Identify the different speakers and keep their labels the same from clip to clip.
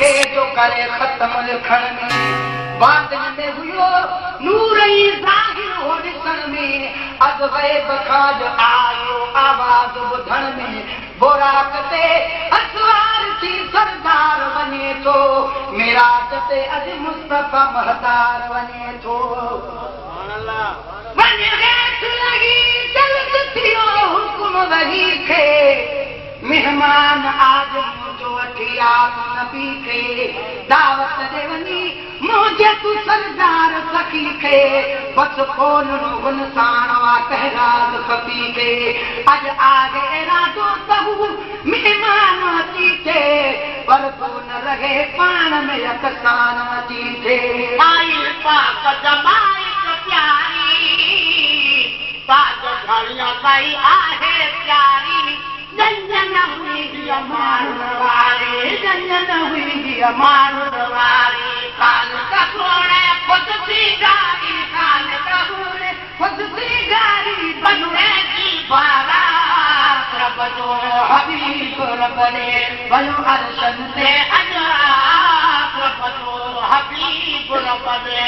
Speaker 1: थे जो करे ख़त्म लिखण में बातिन में हुयो नूर ई ज़ाहिर हो ॾिसण में अॻ ग़ैब खां जो आयो आवाज़ ॿुधण में बुराक ते असवार थी सरदार वञे थो मेराज ते अॼु मुस्तफ़ा महतार वञे थो वञ हेठि लॻी जल्द थियो हुकुम वही खे मेहमान आज मुंहिंजो वठी आ नबी खे दावत ॾे वञी मुंहिंजे तूं सरदार सखी खे बस खोल रुगन साण वा कहराज खपी खे अॼु आगे इरादो त हू मेहमान अची थे पर तूं न रहे पाण में यकसान अची थे
Speaker 2: आई पाक जमाई प्यारी पाक घड़ियां कई आहे प्यारी जंजन हुई दिया मारुन वारी जंजन हुई दिया मारुन वारी कान का सोने खुद सी गारी कान का सोने खुद सी गारी बनने की बारात रब जो हबीब रब ने बनो अरशन से अजरात रब जो हबीब रब ने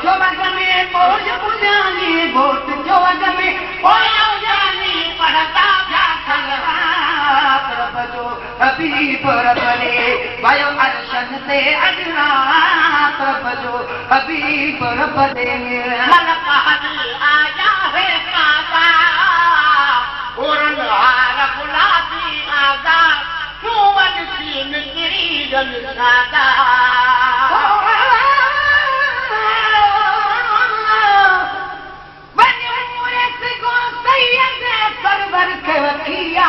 Speaker 2: जो वग में बोझ बुझानी बोट जो वग में ओयो जानी पढ़ता रब जो हबीब रब ने वयो अरशन से अजरात रब जो हबीब रब ने मलक हल आया है काबा उरन हार गुलाबी आगा सुवन सी निकरी जन सादा सरवर के वठिया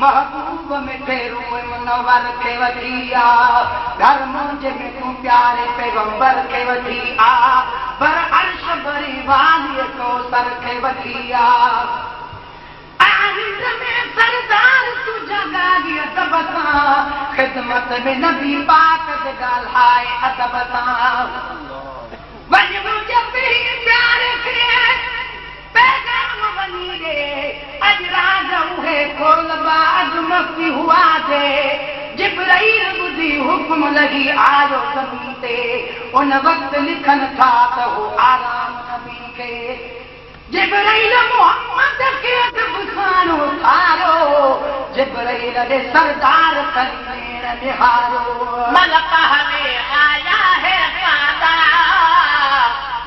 Speaker 2: महबूब मिठे रूह मुनव्वर के वठिया घर मुंहिंजे में तूं प्यारे पैगंबर के वठिया पर अर्श भरी वाली कौसर के वठिया आहिर में सरदार तू जगा दी अदब सां खिदमत में नबी पाक जे ॻाल्हाए अदब सां वञ मुंहिंजे पीर प्यारे खे पैगाम वञी रे अज राज उहे खोलबा अज मस्ती हुआ जे जिब्राइल ॿुधी हुक्म लॻी आयो ज़मीन ते उन वक़्तु लिखनि था त हो आराम नबी खे जिब्राइल मोहम्मद खे अदब सां उथारो जिब्राइल ॾे सरदार करीमेर निहारो मलक हले आया है सादा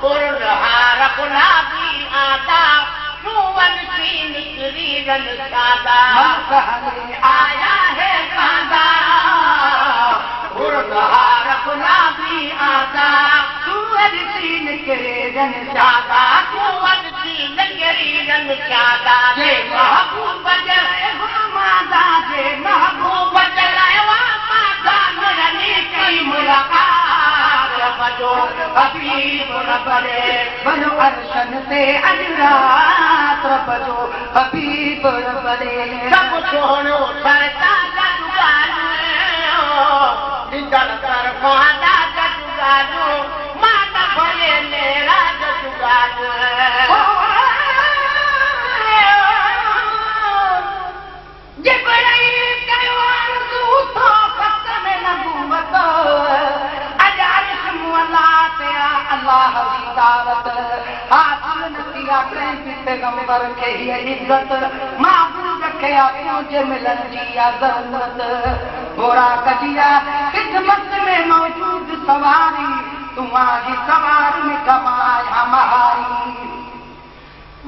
Speaker 2: पुरहार गुलाबी आदा सुवन सी निकली रन सादा मलक आया है सादा पुरहार गुलाबी आदा सुवन सी निकली रन सादा सुवन सी निकली रन सादा जे महबूब जले मादा जे महबूब जले मादा नरनी कई मुलाकात रब जो हबीब रब ने बनो अरशन से अजरात रब जो हबीब रब ने सब सोनो सरता जजुगानो दिदर कर फादा जजुगानो माता भले मेरा जजुगानो जिब्राइल कयो अर्ज़ू तो खत्म नबूवत अल्लाह जी दावत हासिल न किया कंहिं पैगंबर खे हीअ इज़त महबूब खे पंहिंजे मिलन जी ज़रूरत बुराक जी ख़िदमत में मौजूद सवारी तुम्हारी सवार में कमाया महारी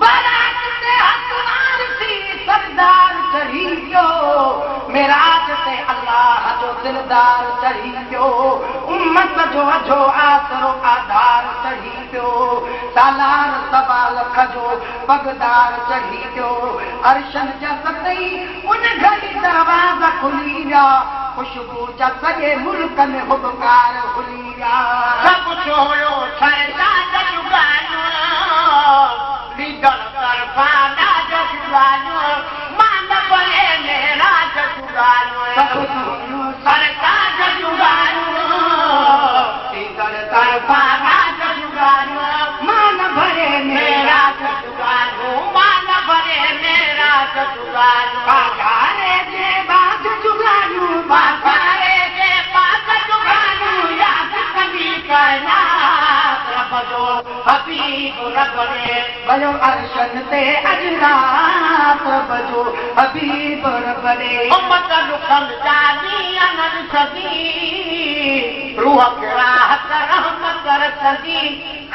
Speaker 2: बारात ते हसनार थी सरदार चढ़ी पियो मेराज ते अल्लाह जो दिलदार चढ़ी पियो उम्मत जो अझो आसरो आधार चढ़ी पियो सालार सवा लख जो पगदार चढ़ी पियो अर्शन जा सतई उन घड़ी दरवाज़ा खुली विया खुशबू जा सॼे मुल्क में हुबकार खुली विया सभु छोड़ो छरदा जुगानो लीडर कर फादा जुगानो मान बले मेरा जुगानो सभु छोड़ो छरदा जुगानो लीडर कर फादा जुगानो मान भरे मेरा जुगानो मान भरे मेरा जुगानो बाजारे जे बाज जुगानो बाजारे जे बाज वयो अर्शन ते अजरात बजो हबीब रब दे
Speaker 1: उम्मत दुखन जानी अनद सदी रूह के राहत रहमत रसदी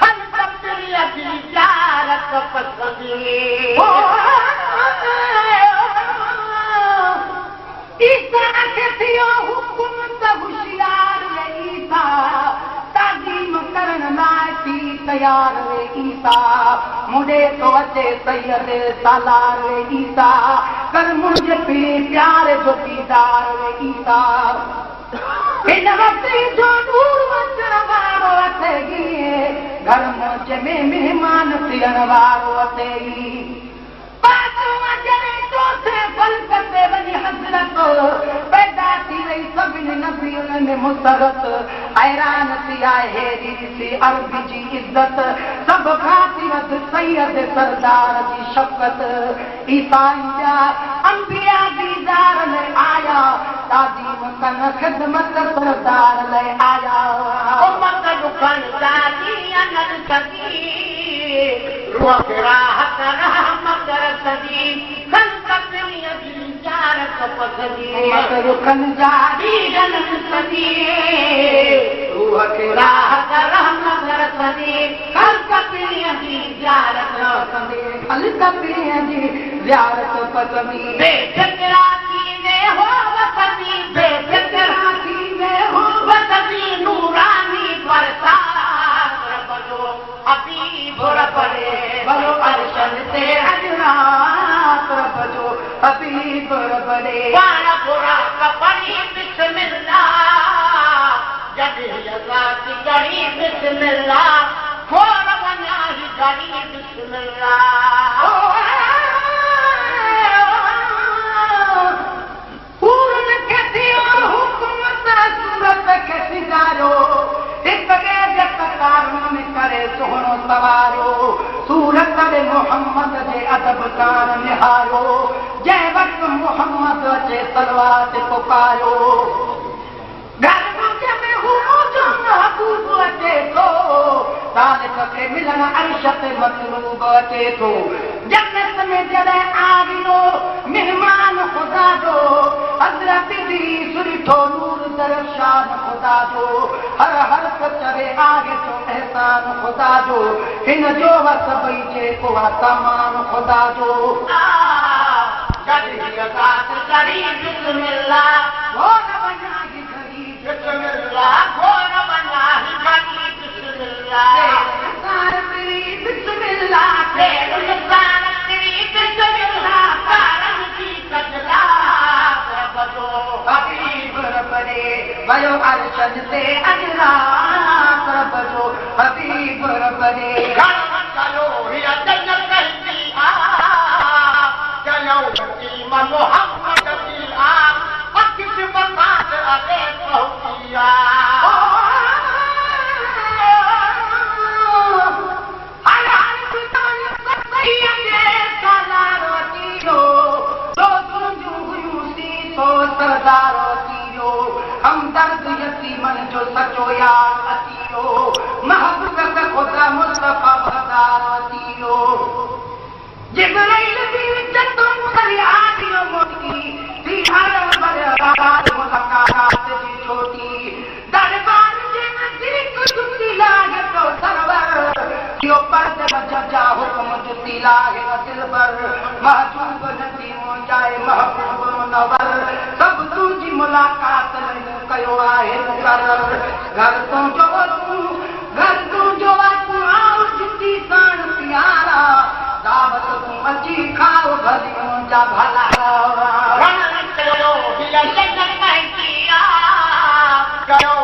Speaker 1: खन तब्दीली दी जारत पसदी ईसा के थियो हुकुम त होशियार रे ईसा ताजीम करन लाइ थी तैयार रे ईसा मुझे तो अचे सैयद सालार रे ईसा कर मुझे पीर प्यार जो दीदार रे ईसा इन वक्त जो नूर वचन वारो अथेगी घर मुझे में मेहमान थियण वारो अथेगी पासो अजरे चौथे फल्क ते वञी हज़रत पैदा थी वई सभिनी नबियुनि में मुसरत हैरान थी आहे ॾिसी अरब जी इज़त सभ खां थी वधि सैयद सरदार जी शफ़क़त ईसाई जा अंबिया दीदार लाइ आया ताज़ीम कन ख़िदमत सरदार लाइ आया उम्मत दुखन जानी अनद सदी रूह के राहत रहमत रसदी खन तब्दीली दी जारत पसदी उम्मत दुखन जानी अनद सदी रूह के राहत रहमत रसदी खन तब्दीली दी जारत पसदी खन तब्दीली दी जारत पसदी बेफिक्राती में हो वसदी बेफिक्राती में हो वसदी नूरानी बरसात बजो हबीब रब दे वयो अर्शन ते अजरात बजो हबीब रब दे पाण बुरा कपड़ी बिस्मिल्लाह जॾहिं अल्लाह की गड़ी बिस्मिल्लाह खोर वञा ही गड़ी बिस्मिल्लाह पूरन के थियो हुकुम सूरत के सिजारो हिक ॿिए जे कतारुनि में करे सुहिणो सवारो सूरत में मोहम्मद जे अदब कान निहारो जंहिं वक़्तु मोहम्मद अचे तलवार ते पुकारो घर मुझे में हू जो महबूब अचे थो तालिब खे मिलण अर्श ते मतलूब अचे थो जन्नत में जॾहिं आवियो मेहमान ख़ुदा जो हज़रत इदरीस ॾिठो नूर दरशान ख़ुदा जो हर हर्फ़ चवे आहे तो एहसान ख़ुदा जो हिन जो वस भई जेको आहे तमाम ख़ुदा जो जॾहिं ज़ात करी बिस्मिल्लाह घोर वञा ही घड़ी बिस्मिल्लाह घोर वञा ही घड़ी बिस्मिल्लाह बिस्मिल्लाह बिस्मिल्लाह हबीब रब दे वयो अर्शन ते अजरात बजो हबीब रब दे चलो हिय जन्नत कहती आ चलो यतीम मोहम्मद की आ अकिस बसात अबे पहुंचिया सरदारो तीरो हमदर्द यतीमन जो सचो यार अतीरो महबूब ख़ुदा मुस्तफा बदारो तीरो जिब्राइल भी जतो फरियादियो मोटी थी हर बरदार मुलाकात जी छोटी दरबार जे नज़दीक जुती लागे तो सरवर यो पर्दे बजा हुक्म जुती लागे दिलबर महबूब नबी जाए महबूब मुनव्वर सब तुझी मुलाकात नहीं कयो आहे मुकर्रर घर तू जो तू आओ जुती साण प्यारा दावत तू अची खाओ भलियों जा भला रण चलो हिया जन्नत कहती आ कयो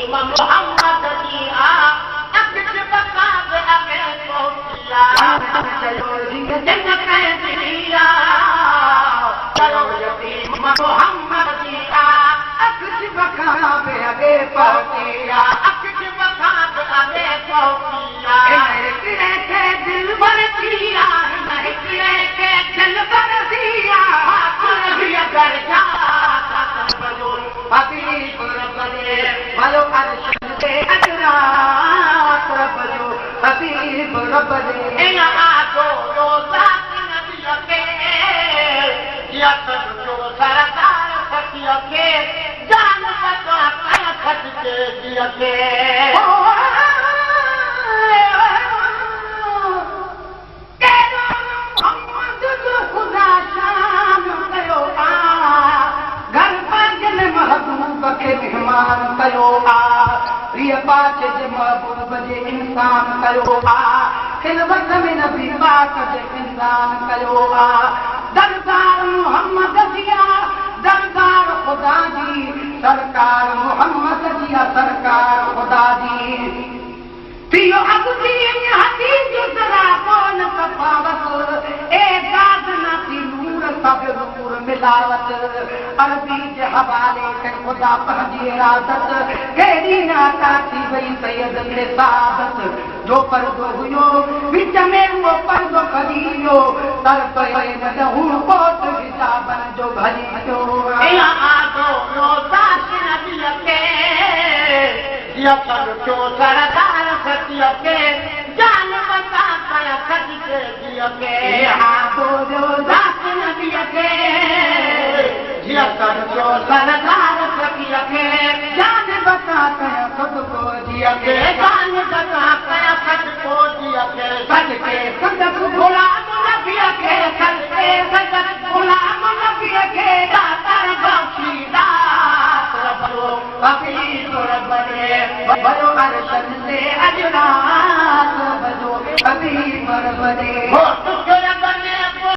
Speaker 1: इमाम मोहम्मद की आ अकिस बसात अबे पहुंचिया चलो हिया जन्नत कहती आ मोहम्मद की आ अकिस बसात अबे पहुंचिया अकिस बसात अबे पहुंचिया मेरे किरे के दिल भर दिया मेरे किरे के दिल भर दिया कुल भी अगर जा बजो हबीब रब दे वयो अर्श ते अजरात बजो हबीब रब दे
Speaker 2: सरदार सतीअ खे जान बचा कया खटके जीअ खे
Speaker 1: मेहमान कयो प्रिय पाक जे महबूब जे इंसान कयो खिलवत में नबी पाक जे इंसान कयो दरबार मोहम्मद जिया दरबार खुदा जी सरकार मोहम्मद जिया सरकार खुदा जी पियो अबदी हदीस जो जरा कौन तफावत ए गाद ना थी नूर सब नूर मिलावत अरबी जे हवाले के खुदा पंहिंजी इरादत कहिड़ी नाता थी वई सैयद ते सादत जो पर्दो हुयो विच में वो पर्दो खड़ी वियो तर पए न हूं कोट हिसाबन जो भरी वियो
Speaker 2: या आदो रोज़ा नबी के या जो सरदार सतीअ खे जान बचा कया खटके जीअ खे
Speaker 1: आदो रोज़ा नबी के
Speaker 2: जिया जो सरदार सतीअ खे
Speaker 1: जान बचा कया खुद को जिया के
Speaker 2: जान बचा कया खटको जीअ खे
Speaker 1: सदके सदक
Speaker 2: गुलाम नबीअ खे